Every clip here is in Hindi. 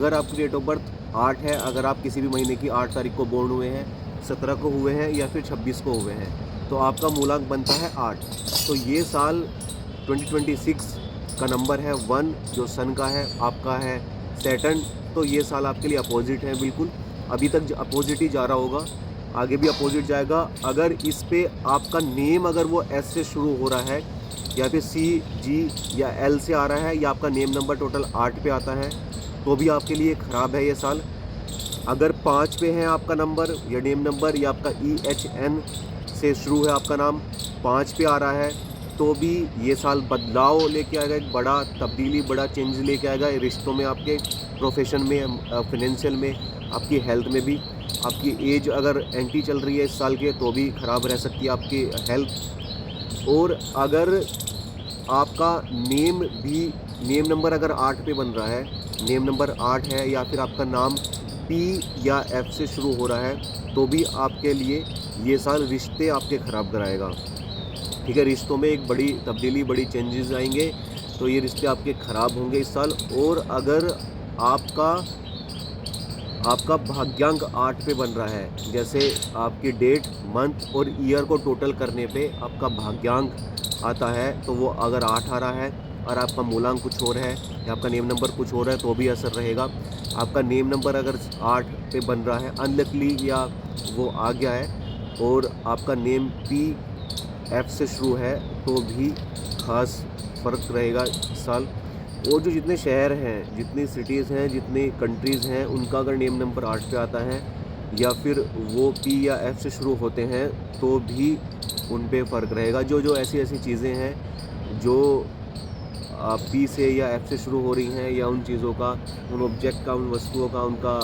अगर आपकी डेट ऑफ बर्थ 8 है, अगर आप किसी भी महीने की 8 तारीख को बोर्न हुए हैं, 17 को हुए हैं या फिर 26 को हुए हैं, तो आपका मूलांक बनता है 8। तो ये साल 2026 का नंबर है 1, जो सन का है, आपका है सैटर्न। तो ये साल आपके लिए अपोजिट है बिल्कुल। अभी तक अपोजिट ही जा रहा होगा, आगे भी अपोजिट जाएगा। अगर इस पे आपका नेम अगर वो एस से शुरू हो रहा है या फिर सी, जी या एल से आ रहा है, या आपका नेम नंबर टोटल 8 पे आता है, तो भी आपके लिए ख़राब है ये साल। अगर 5 पे है आपका नंबर या नेम नंबर, या आपका EHN से शुरू है आपका नाम, 5 पे आ रहा है, तो भी ये साल बदलाव लेके आएगा, एक बड़ा तब्दीली, बड़ा चेंज लेके आएगा रिश्तों में, आपके प्रोफेशन में, फाइनेंशियल में, आपकी हेल्थ में भी। आपकी एज अगर एंटी चल रही है इस साल के, तो भी ख़राब रह सकती है आपकी हेल्थ। और अगर आपका नेम नंबर अगर 8 पे बन रहा है, नेम नंबर 8 है, या फिर आपका नाम P या F से शुरू हो रहा है, तो भी आपके लिए ये साल रिश्ते आपके ख़राब कराएगा। ठीक है, रिश्तों में एक बड़ी तब्दीली, बड़ी चेंजेस आएंगे, तो ये रिश्ते आपके ख़राब होंगे इस साल। और अगर आपका भाग्यांक 8 पे बन रहा है, जैसे आपकी डेट, मंथ और ईयर को टोटल करने पे आपका भाग्यांक आता है, तो वो अगर 8 आ रहा है और आपका मूलांक कुछ और है या आपका नेम नंबर कुछ और है, तो भी असर रहेगा। आपका नेम नंबर अगर 8 पे बन रहा है अनलकली, या वो आ गया है, और आपका नेम PF से शुरू है, तो भी ख़ास फ़र्क रहेगा इस साल। और जो जितने शहर हैं, जितनी सिटीज़ हैं, जितनी कंट्रीज़ हैं, उनका अगर नेम नंबर 8 पे आता है या फिर वो P या F से शुरू होते हैं, तो भी उन पे फ़र्क रहेगा। जो ऐसी चीज़ें हैं जो P से या F से शुरू हो रही हैं, या उन चीज़ों का, उन ऑब्जेक्ट का, उन वस्तुओं का, उनका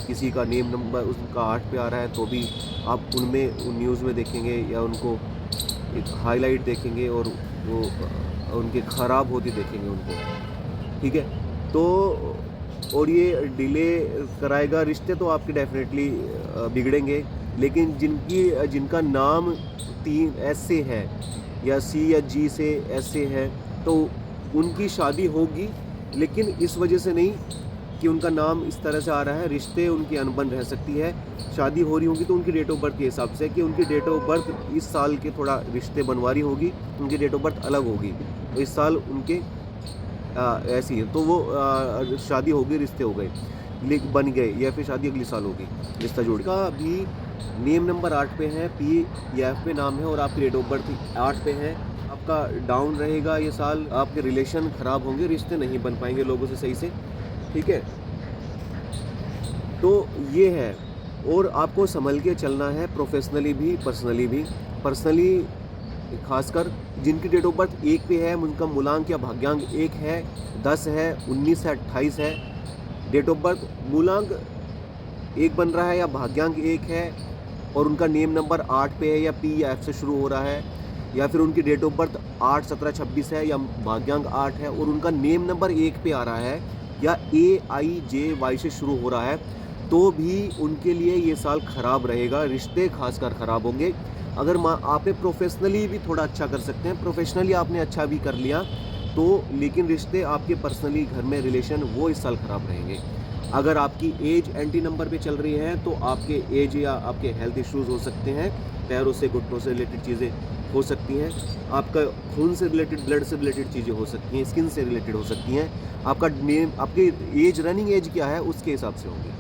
किसी का नेम नंबर उसका 8 पे आ रहा है, तो भी आप उन न्यूज़ में देखेंगे या उनको एक हाईलाइट देखेंगे, और वो उनके ख़राब होती देखेंगे उनको। ठीक है, तो और ये डिले कराएगा रिश्ते, तो आपके डेफिनेटली बिगड़ेंगे। लेकिन जिनका नाम 3 S से है, या C या G से S से है, तो उनकी शादी होगी, लेकिन इस वजह से नहीं कि उनका नाम इस तरह से आ रहा है, रिश्ते उनकी अनबन रह सकती है। शादी हो रही होगी तो उनकी डेट ऑफ बर्थ के हिसाब से, कि उनकी डेट ऑफ बर्थ इस साल के थोड़ा रिश्ते बनवारी होगी, उनकी डेट ऑफ बर्थ अलग होगी, तो इस साल उनके ऐसी है, तो वो शादी होगी, रिश्ते हो गए, बन गए, या फिर शादी अगले साल होगी, रिश्ता जोड़ का भी। नेम नंबर 8 पे है, P या F पे नाम है, और आपकी डेट ऑफ बर्थ 8 पे है, आपका डाउन रहेगा ये साल, आपके रिलेशन ख़राब होंगे, रिश्ते नहीं बन पाएंगे लोगों से सही से। ठीक है, तो ये है। और आपको संभल के चलना है, प्रोफेशनली भी, पर्सनली भी। पर्सनली खासकर जिनकी डेट ऑफ बर्थ 1 पे है, उनका मूलांक या भाग्यांक 1 है, 10 है, 19 है, 28 है, डेट ऑफ बर्थ मूलांक 1 बन रहा है या भाग्यांक 1 है, और उनका नेम नंबर 8 पे है, या P या F से शुरू हो रहा है, या फिर उनकी डेट ऑफ बर्थ 8, 17, 26 है, या भाग्यांक 8 है, और उनका नेम नंबर 1 पे आ रहा है, या AIJY से शुरू हो रहा है, तो भी उनके लिए ये साल ख़राब रहेगा, रिश्ते खासकर ख़राब होंगे। अगर आपने प्रोफेशनली भी थोड़ा अच्छा कर सकते हैं, प्रोफेशनली आपने अच्छा भी कर लिया, तो लेकिन रिश्ते आपके पर्सनली घर में रिलेशन, वो इस साल ख़राब रहेंगे। अगर आपकी एज एंटी नंबर पे चल रही है, तो आपके एज या आपके हेल्थ इश्यूज़ हो सकते हैं, पैरों से, घुटनों से रिलेटेड चीज़ें हो सकती हैं, आपका खून से रिलेटेड, ब्लड से रिलेटेड चीज़ें हो सकती हैं, स्किन से रिलेटेड हो सकती हैं। आपका नेम, आपकी एज, रनिंग एज क्या है, उसके हिसाब से होंगी।